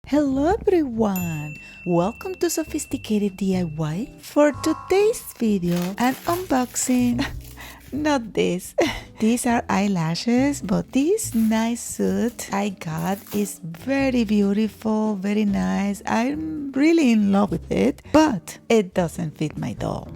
Hello everyone! Welcome to Sophisticated DIY. For today's video, an unboxing. Not this. These are eyelashes, but this nice suit I got is very beautiful, very nice. I'm really in love with it, but it doesn't fit my doll.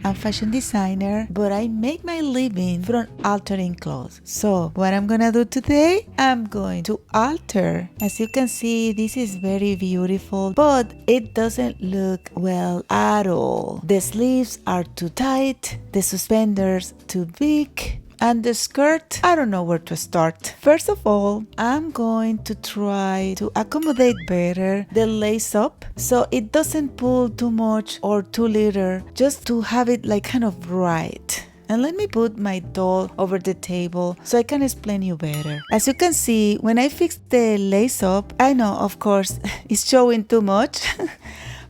I'm a fashion designer, but I make my living from altering clothes. So what I'm gonna do today, I'm going to alter. As you can see, this is very beautiful, but it doesn't look well at all. The sleeves are too tight, the suspenders too big, and the skirt, I don't know where to start. First of all, I'm going to try to accommodate better the lace up so it doesn't pull too much or too little, just to have it like kind of right. And let me put my doll over the table so I can explain you better. As you can see, when I fix the lace up, I know, of course, it's showing too much.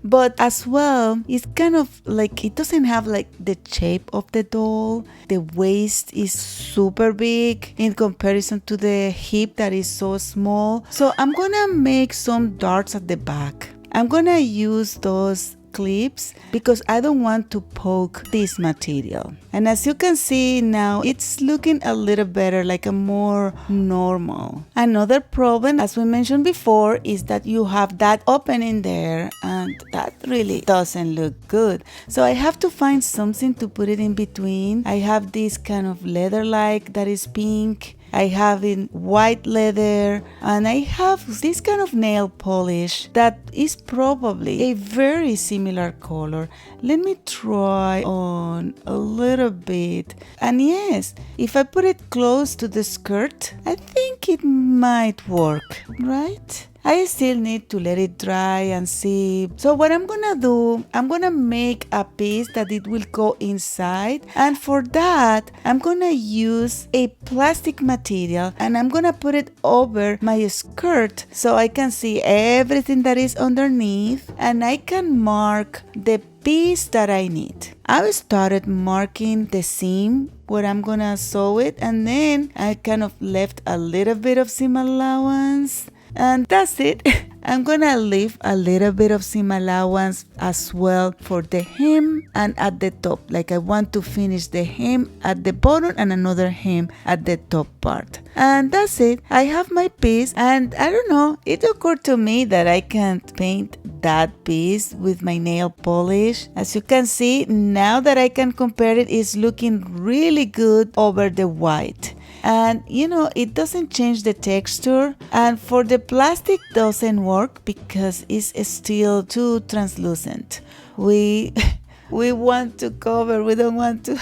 But as well, it's kind of like it doesn't have like the shape of the doll. The waist is super big in comparison to the hip that is so small. So I'm gonna make some darts at the back. I'm gonna use those clips because I don't want to poke this material. And as you can see now, it's looking a little better, like a more normal. Another problem, as we mentioned before, is that you have that opening there and that really doesn't look good. So I have to find something to put it in between. I have this kind of leather-like that is pink. I have in white leather, and I have this kind of nail polish that is probably a very similar color. Let me try on a little bit. And yes, if I put it close to the skirt, I think it might work, right? I still need to let it dry and see. So what I'm gonna do, I'm gonna make a piece that it will go inside, and for that I'm gonna use a plastic material and I'm gonna put it over my skirt so I can see everything that is underneath and I can mark the piece that I need. I started marking the seam where I'm gonna sew it, and then I kind of left a little bit of seam allowance. And that's it. I'm gonna leave a little bit of seam allowance as well for the hem and at the top. Like I want to finish the hem at the bottom and another hem at the top part. And that's it. I have my piece, and I don't know, it occurred to me that I can paint that piece with my nail polish. As you can see, now that I can compare it, it's looking really good over the white. And you know, it doesn't change the texture, and for the plastic doesn't work because it's still too translucent. We want to cover, we don't want to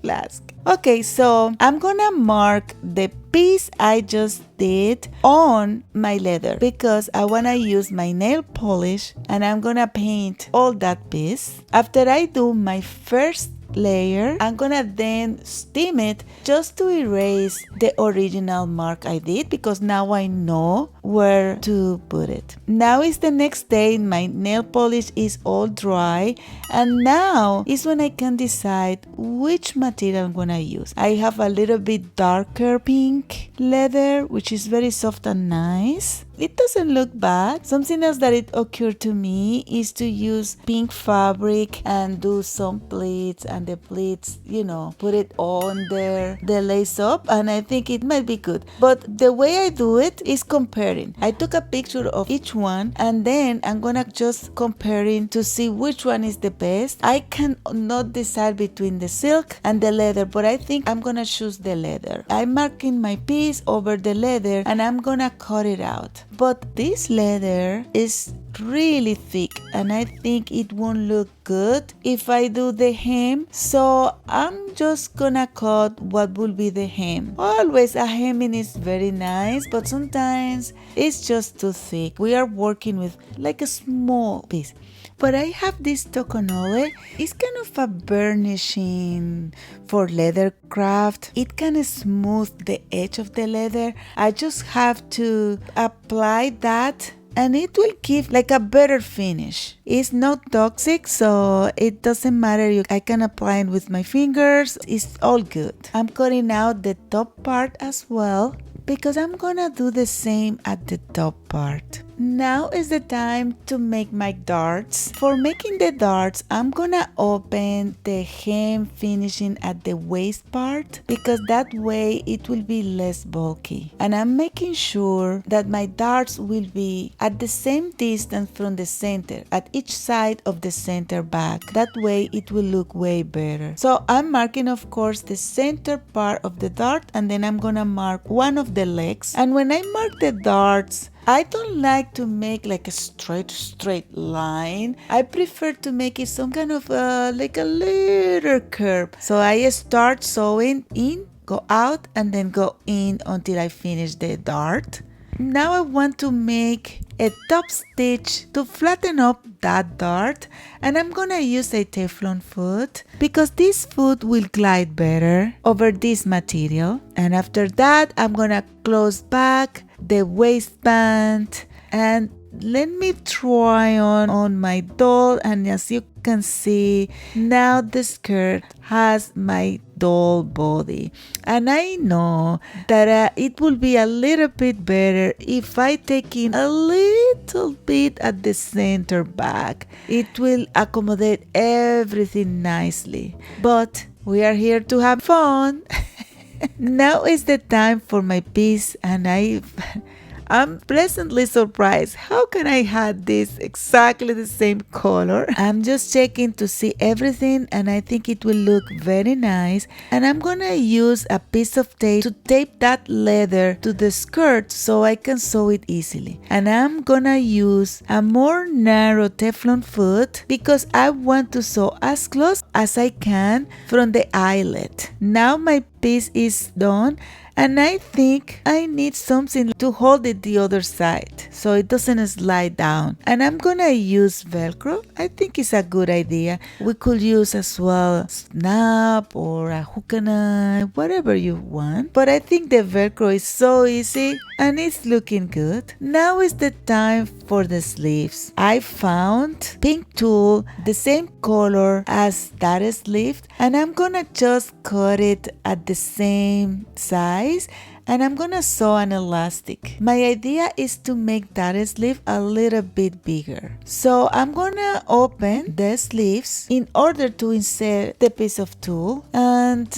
flask. Okay, so I'm gonna mark the piece I just did on my leather because I wanna use my nail polish and I'm gonna paint all that piece. After I do my first layer, I'm gonna then steam it just to erase the original mark I did because now I know where to put it. Now is the next day, my nail polish is all dry, and now is when I can decide which material I'm gonna use. I have a little bit darker pink leather, which is very soft and nice. It doesn't look bad. Something else that it occurred to me is to use pink fabric and do some pleats, and the pleats, you know, put it on there, the lace up, and I think it might be good. But the way I do it is comparing. I took a picture of each one and then I'm gonna just comparing to see which one is the best. I can not decide between the silk and the leather, but I think I'm gonna choose the leather. I'm marking my piece over the leather and I'm gonna cut it out. But this leather is really thick and I think it won't look good if I do the hem, so I'm just gonna cut what will be the hem. Always a hemming is very nice, but sometimes it's just too thick. We are working with like a small piece. But I have this toconole. It's kind of a burnishing for leather craft. It kind of smooth the edge of the leather. I just have to apply that and it will give like a better finish. It's not toxic, so it doesn't matter. I can apply it with my fingers. It's all good. I'm cutting out the top part as well because I'm gonna do the same at the top part. Now is the time to make my darts. For making the darts, I'm gonna open the hem finishing at the waist part because that way it will be less bulky. And I'm making sure that my darts will be at the same distance from the center, at each side of the center back. That way it will look way better. So I'm marking, of course, the center part of the dart, and then I'm gonna mark one of the legs. And when I mark the darts, I don't like to make like a straight line. I prefer to make it some kind of like a little curve. So I start sewing in, go out, and then go in until I finish the dart. Now I want to make a top stitch to flatten up that dart, and I'm gonna use a Teflon foot because this foot will glide better over this material. And after that, I'm gonna close back the waistband, and let me try on my doll. And as you can see, now the skirt has my doll body, and I know that it will be a little bit better if I take in a little bit at the center back. It will accommodate everything nicely, but we are here to have fun. Now is the time for my piece, and I'm pleasantly surprised. How can I have this exactly the same color? I'm just checking to see everything, and I think it will look very nice. And I'm gonna use a piece of tape to tape that leather to the skirt so I can sew it easily. And I'm gonna use a more narrow Teflon foot because I want to sew as close as I can from the eyelet. Now my piece is done, and I think I need something to hold it the other side so it doesn't slide down. And I'm gonna use Velcro. I think it's a good idea. We could use as well snap or a hook and eye, whatever you want. But I think the Velcro is so easy and it's looking good. Now is the time for the sleeves. I found pink tulle, the same color as that sleeve, and I'm gonna just cut it at the same size, and I'm gonna sew an elastic. My idea is to make that sleeve a little bit bigger. So I'm gonna open the sleeves in order to insert the piece of tulle, and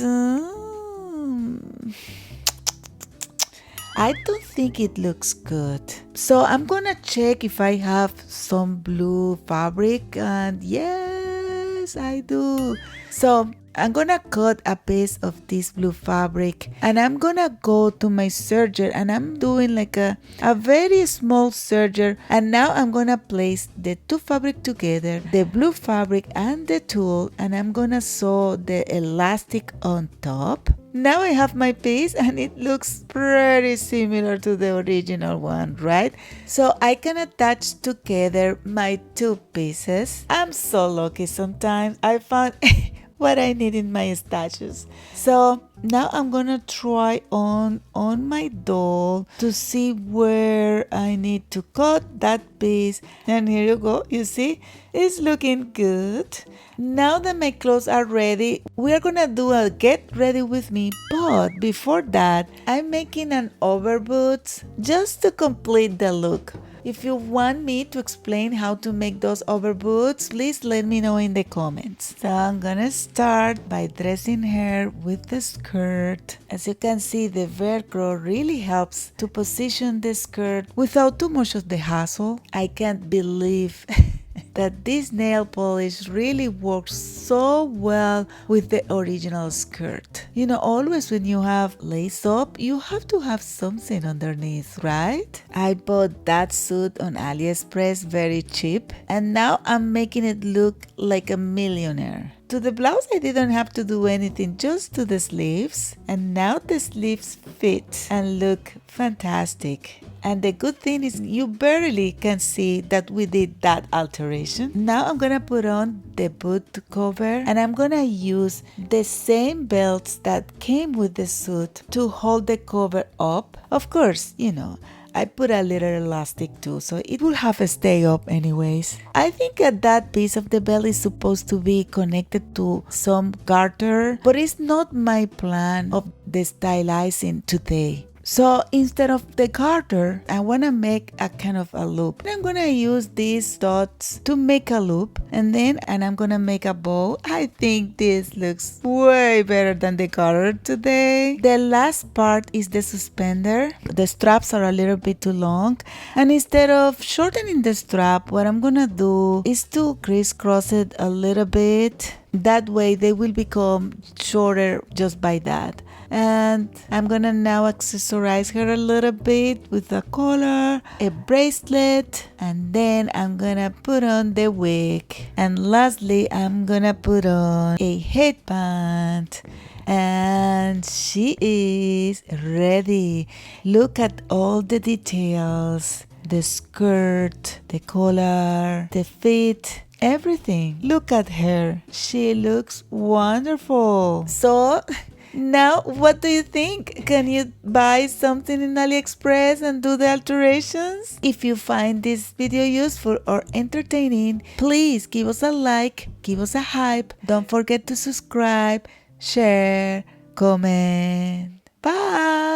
I don't think it looks good. So I'm gonna check if I have some blue fabric, and yes, I do. So I'm gonna cut a piece of this blue fabric, and I'm gonna go to my serger, and I'm doing like a very small serger. And now I'm gonna place the two fabric together, the blue fabric and the tulle, and I'm gonna sew the elastic on top. Now I have my piece, and it looks pretty similar to the original one, right? So I can attach together my two pieces. I'm so lucky sometimes. I found what I need in my stashes. So now I'm gonna try on my doll to see where I need to cut that piece. And here you go, you see, it's looking good. Now that my clothes are ready, we are gonna do a get ready with me. But before that, I'm making an overboot just to complete the look. If you want me to explain how to make those overboots, please let me know in the comments. So I'm gonna start by dressing her with the skirt. As you can see, the Velcro really helps to position the skirt without too much of the hassle. I can't believe that this nail polish really works so well with the original skirt. You know, always when you have lace up, you have to have something underneath, right? I bought that suit on AliExpress very cheap, and now I'm making it look like a millionaire. To the blouse, I didn't have to do anything, just to the sleeves. And now the sleeves fit and look fantastic. And the good thing is you barely can see that we did that alteration. Now I'm gonna put on the boot cover, and I'm gonna use the same belts that came with the suit to hold the cover up. Of course, you know, I put a little elastic too, so it will have to stay up anyways. I think that piece of the belt is supposed to be connected to some garter, but it's not my plan of the stylizing today. So instead of the garter, I want to make a kind of a loop. I'm going to use these dots to make a loop, and I'm going to make a bow. I think this looks way better than the garter today. The last part is the suspender. The straps are a little bit too long, and instead of shortening the strap, what I'm going to do is to crisscross it a little bit. That way they will become shorter just by that. And I'm gonna now accessorize her a little bit with a collar, a bracelet, and then I'm gonna put on the wig. And lastly, I'm gonna put on a headband. And she is ready. Look at all the details. The skirt, the collar, the fit, everything. Look at her. She looks wonderful. So now, what do you think? Can you buy something in AliExpress and do the alterations? If you find this video useful or entertaining, please give us a like, give us a hype. Don't forget to subscribe, share, comment. Bye!